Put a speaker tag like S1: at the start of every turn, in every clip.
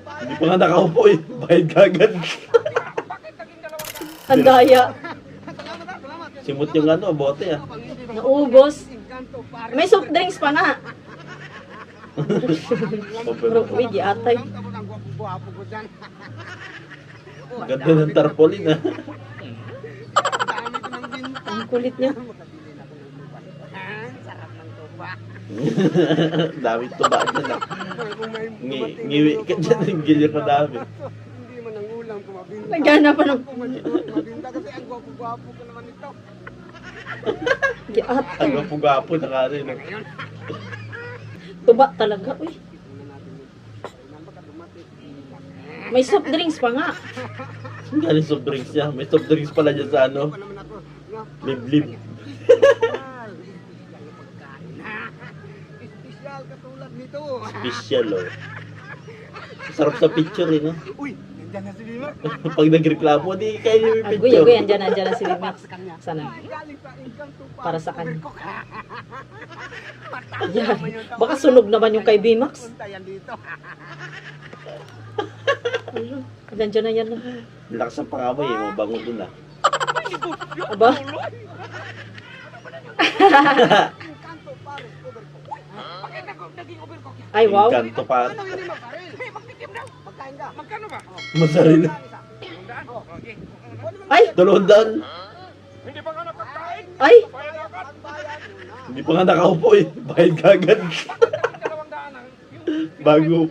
S1: Hindi pa nga nakaupo eh. Bayad kagad.
S2: Ang daya.
S1: Simot yung ano, bote ah.
S2: Naubos. May soft drinks pa nga. Rookwid, yatay.
S1: Ganda ng tarpaulin ah.
S2: Ang kulit niya.
S1: Dami tuba dyan ah. Ngiwi ka dyan, yung gilya ka dami.
S3: Hindi man ang ulam kumabinta.
S2: Nagana pa ng...
S3: Mabinta kasi ang gwapo-gwapo ko naman ito.
S2: Yatay.
S1: Ang gapo-gapo na ka rin.
S2: Tuba talaga. Uy. May soft drinks pa nga.
S1: Galing soft drinks niya. May soft drinks pala dyan sa ano.
S3: Naman ako.
S1: Liblib.
S3: Espesyal katulad nito.
S1: Special oh. Sarap sa picture eh no.
S3: Uy, nandiyan na si Lima.
S1: Pag nagreklamo, di kayo yung
S2: Agoy,
S1: picture.
S2: agoy. Andyan na si Max. Sana.
S3: Galing sa Encanto Park.
S2: Para sa kanya.
S3: Overcook.
S2: Yan. Baka sunog naman yung kay B-Max.
S3: Punta yan dito.
S2: Andyan na yan.
S1: Lakas ang pangamoy eh. Mabango dun ah.
S2: Aba?
S3: Encanto Park. Overcook. Bakit naging overcook yan?
S2: Ay, wow.
S1: Encanto pa.
S3: Ano yun yung magparil? Hey, magtikim daw. Magkain ka. Magkano ba?
S1: Masarili.
S3: Okay.
S2: Ay!
S1: 200.
S3: Hindi pa nga nakakain.
S2: Ay!
S3: Pagbayan muna.
S1: Hindi pa nga nakaupo eh. Bayad kagad. Bago.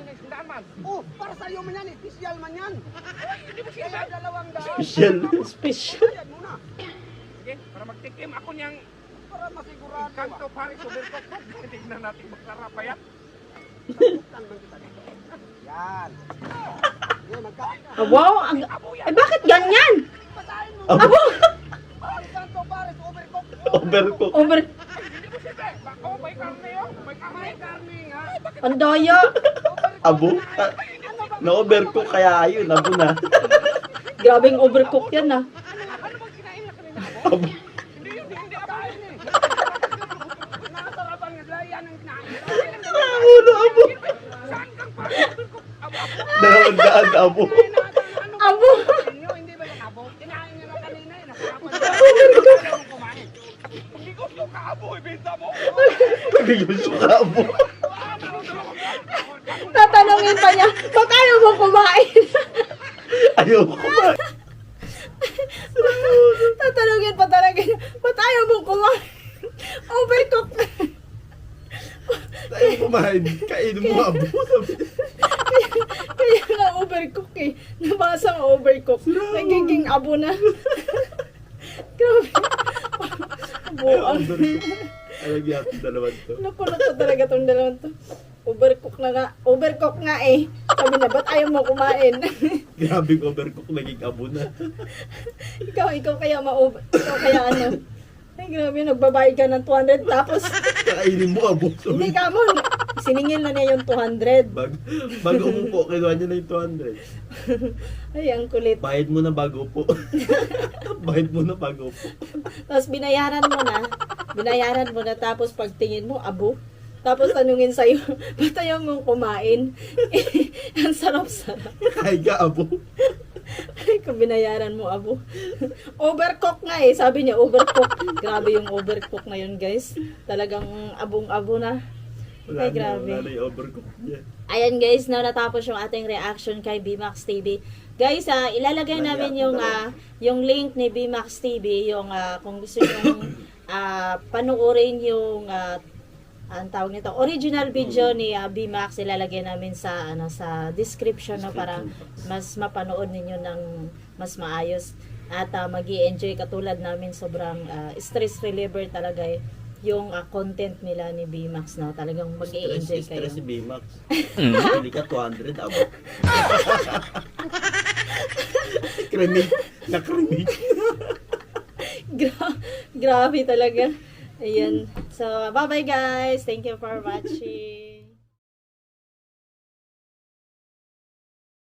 S3: Oh, para sa'yo man yan. Official man yan. Hindi mo siya $200.
S1: Special.
S2: Special.
S3: Bayad muna.
S4: Sige, para magtikim ako niyang
S3: Para masigurado.
S4: kanto pare overcook. Tignan natin masarap ba yan.
S3: Buktan man kita dito. Yan. Yan, magkain ka.
S2: Ah, wow! Ay, bakit ganyan?
S3: Patayin mo.
S1: Abo.
S3: Ang Santo Pares, overcook.
S1: Overcook.
S2: Over...
S4: Hindi mo siya bako may karne yun. May karne.
S3: May karne nga.
S2: Ang daya!
S1: Abo. Na-overcook kaya yun. Abo na.
S2: Grabing overcook yan ah.
S4: Ano bang kinain na kanina mo?
S1: Abo.
S4: Hindi yun, hindi ako.
S3: Kain eh. Nakasarapan nga dahil yan ang kinain.
S1: Abo na abo.
S4: Saan kang pare overcook? Abo.
S1: 200 abo.
S2: Abo!
S3: Inyo, hindi ba yung abo? Kinain niya na kanina eh. Nasarapan niya. Ayaw mong kumain.
S4: Hindi gusto ka abo, ibenta mo.
S1: Hindi gusto ka abo.
S2: Tatanungin pa niya, ba't ayaw mo kumain?
S1: Ayaw ko kumain.
S2: Tatanungin pa talaga niya, ba't ayaw mo kumain? Overcook na.
S1: Ayaw ko kumain. Kainin mo abo.
S2: Kaya nga overcook eh. Nabasa ang overcook. Nagiging abo na. Grabe. Buang.
S1: Alam niya itong dalawang to.
S2: Nakulot ko talaga tong dalawang to. Overcook na nga. Overcook nga eh. Sabi na, ba't ayaw mo kumain?
S1: Grabe overcook. Naging abo na.
S2: ikaw kaya ikaw kaya ano? Ay grabe, nagbabayad ka ng 200 tapos
S1: Kakainin mo abo.
S2: hindi ka mo. Siningil na niya yung 200.
S1: Bago umupo, kinuha niya na yung 200.
S2: Ay, ang kulit.
S1: Bayad mo na bago po. Bayad mo na bago po.
S2: Tapos binayaran mo na. Binayaran mo na tapos pagtingin mo, abo. Tapos tanungin sa'yo, ba't ayaw mong kumain? Ang sarap-sarap.
S1: Kain ka abo.
S2: Ay, kung binayaran mo, abo. Overcook nga eh. Sabi niya, overcook. Grabe yung overcook na yun, guys. Talagang abong-abo na.
S1: Wala
S2: Ay, grabe.
S1: Wala na yung overcook niya.
S2: Ayan guys, na natapos yung ating reaction kay BMAX TV. Guys, ilalagay namin yung link ni BMAX TV, yung kung gusto nyo panuorin yung ang tawag nito, original video ni BMAX, ilalagay namin sa sa description no, para mas mapanood ninyo ng mas maayos at magi-enjoy katulad namin. Sobrang stress reliever talaga yung content nila ni BMAX na talagang mag-i-enjoy kayo.
S1: Stress si B-Max. Hindi ka 200 abo. Krinig. Nakrinig.
S2: Grabe talaga. Ayan. So, bye-bye guys. Thank you for watching.